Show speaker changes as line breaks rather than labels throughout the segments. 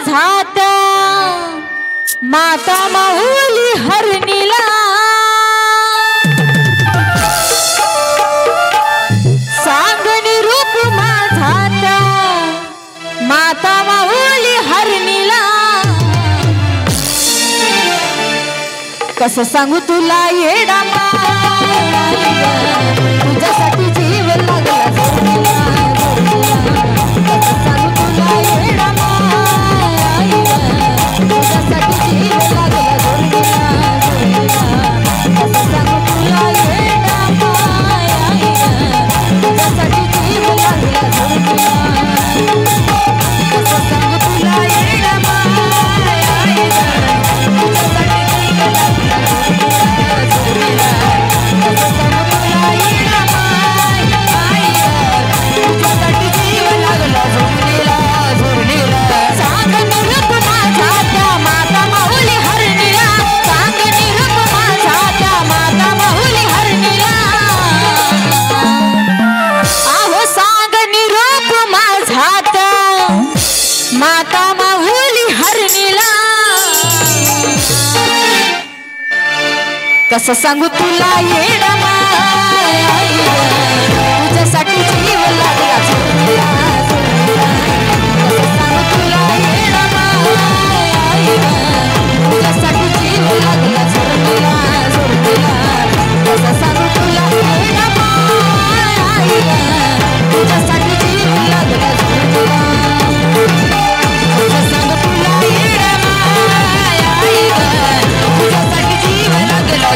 माझात माता माऊली हरणीला सांगणी रूप माझात माता माऊली हरणीला कसं सांगू तुला येडा तुझ्यासाठी जीव लागला कसं सांगू तुला येडा तुझ्यासाठी जीव लागला कसं सांगू तुला येडा तुझ्यासाठी जीव लागला कसं सांगू तुला येडा माता माऊली हरणीला कसं सांगू तुला येडा तुझ्यासाठी जीव लागला कसं सांगू तुला येडा तुझ्यासाठी जीव लागला कसं सांगू तुला येडा तुझ्यासाठी जीव लागला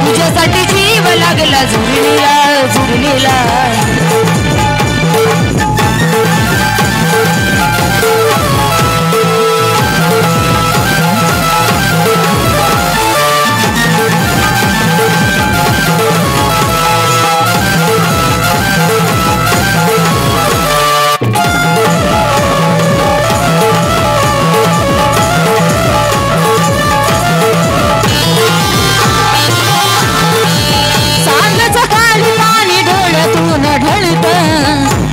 तुझ्यासाठी जीव लागला झुरलीला झुरलीला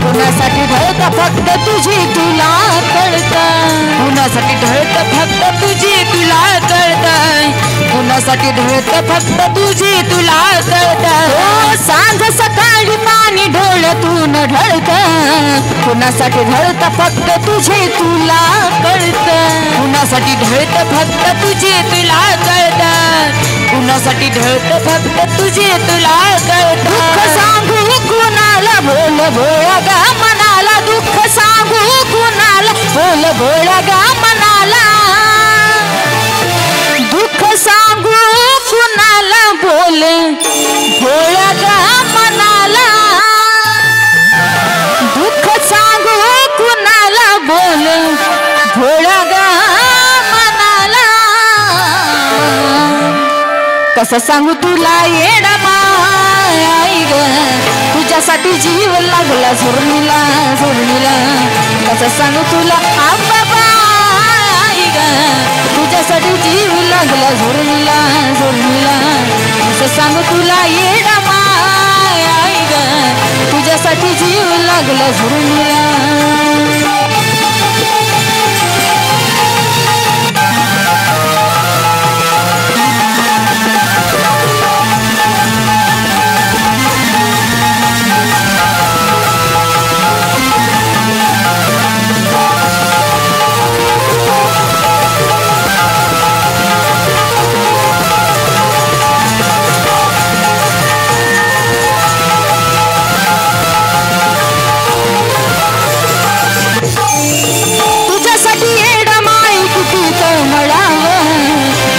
कुणासाठी ढळत फक्त तुझी तुला कळत कुणासाठी ढळत फक्त तुझी तुला कळत कुणासाठी ढळत फक्त तुझी तुला कळत सांज सकाळी पाणी डोळ्यातून ढळत कुणासाठी ढळत फक्त तुझे तुला कळत कुणासाठी ढळत फक्त तुझे तुला कळत कुणासाठी ढळत फक्त तुझे तुला कळत दुःख सांगू कुणाला बोल भोळा गा मनाला दुःख सांगू कुणाला बोल भोळा गा मनाला दुःख सांगू कुणाला बोल भोळा गा मनाला दुःख सांगू कुणाला बोल भोळा गा मनाला कसं सांगू तुला येडा आई ग तुझ्यासाठी जीव लागला झुरलीला झुरलीला कसं सांगू तुला आई ग तुझ्यासाठी जीव लागला झुरलीला झुरलीला कसं सांगू तुला येडा आई ग तुझ्यासाठी जीव लागला झुरलीला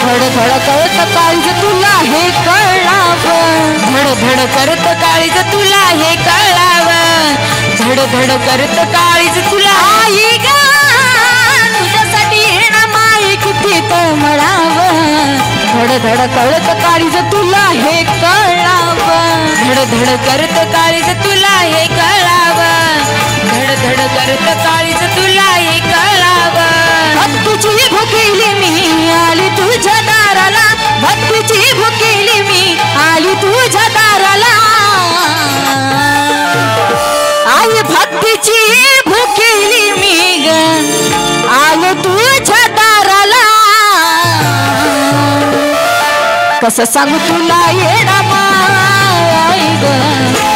धडधड काळीज तुला हे कळावं धडधड करत काळीज तुला हे कळावं धडधड करत काळीज तुला आई ग तुझ्यासाठी येणं माई किती तळमळावं धडधड करत काळीज तुला हे कळावं धडधड करत काळीज तुला हे कळावं धडधड करत काळीज तुला हे कळावं भक्तीची भुकेली मी आली तुझ्या दाराला भक्तीची भुकेली मी आली तुझ्या दाराला भक्तीची भुकेली मी ग आलो तुझ्या दाराला कसं सांगू तुला येडा माय ग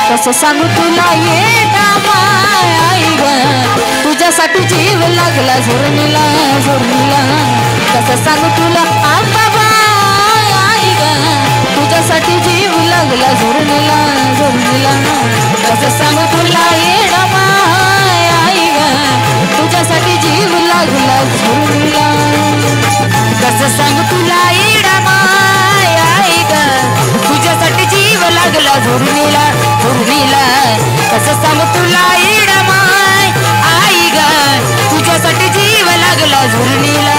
कसं सांगू तुला येडा माय ग तुझ्यासाठी जीव लागला झुरणीला झुरणीला कसं सांगू तुला बाबा ग तुझ्यासाठी जीव लागला झुरणीला झुरणीला कसं सांगू तुला येडा माय ग तुझ्यासाठी जीव लागला झुरणीला कसं सांगू तुला येडा माय ग तुझ्यासाठी जीव लागला झुरणीला झुरणीला कसं सांगू तुला येडा माय आई ग तुझ्यासाठी जीव लागला झुरणीला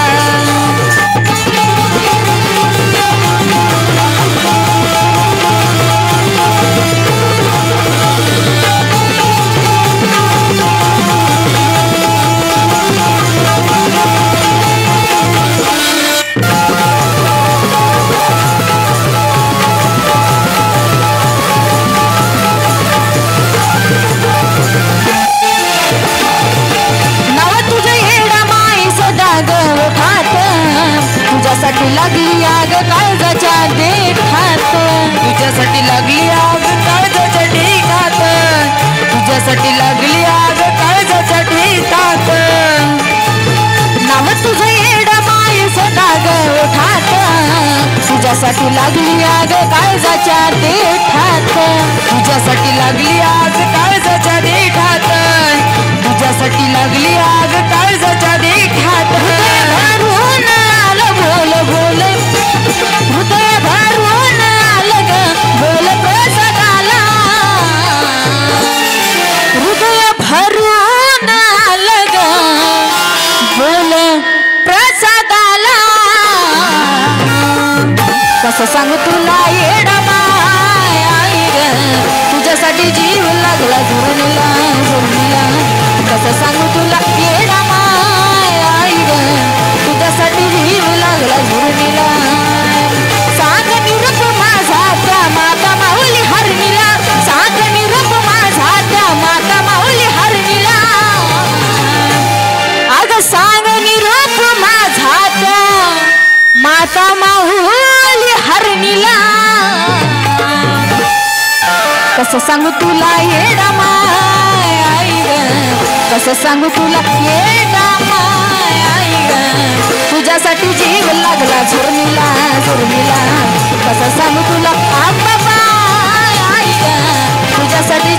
तुझ्यासाठी लागली आग काळजाच्या देठात तुझ्यासाठी लागली आग काळजाच्या देठात तुझ्यासाठी लागली आग काळजाच्या देठात नाव तुझं येडं माय सदा ग ओठात तुझ्यासाठी लागली आग काळजाच्या देठात तुझ्यासाठी लागली आग काळजाच्या देठात तुझ्यासाठी लागली आग काळजाच्या देठात भरून आलं बोल बोल हृदय भरून आलं ग बोल प्रसादाला हृदय भरून आलं ग बोल प्रसादाला कसं सांगू तुला येडा माय आई ग तुझ्यासाठी जीव लागला झुरणीला झुरणीला कसं सांगू तुला येडा माय आई ग तुझ्यासाठी जीव लागला झुरणीला सांग निरूप माझा त्या माता माऊली हरणीला सांग निरूप माझा त्या माता माऊली हरणीला अग सांग निरूप माझा त्या माता माऊली हरणीला कसं सांगू तुला येडा माय आई ग कसं सांगू तुला येडा माय आई ग तुझ्यासाठी जीव लागला झुरणीला झुरणीला कसं सांगू तुला बाबा आई ग तुझ्यासाठी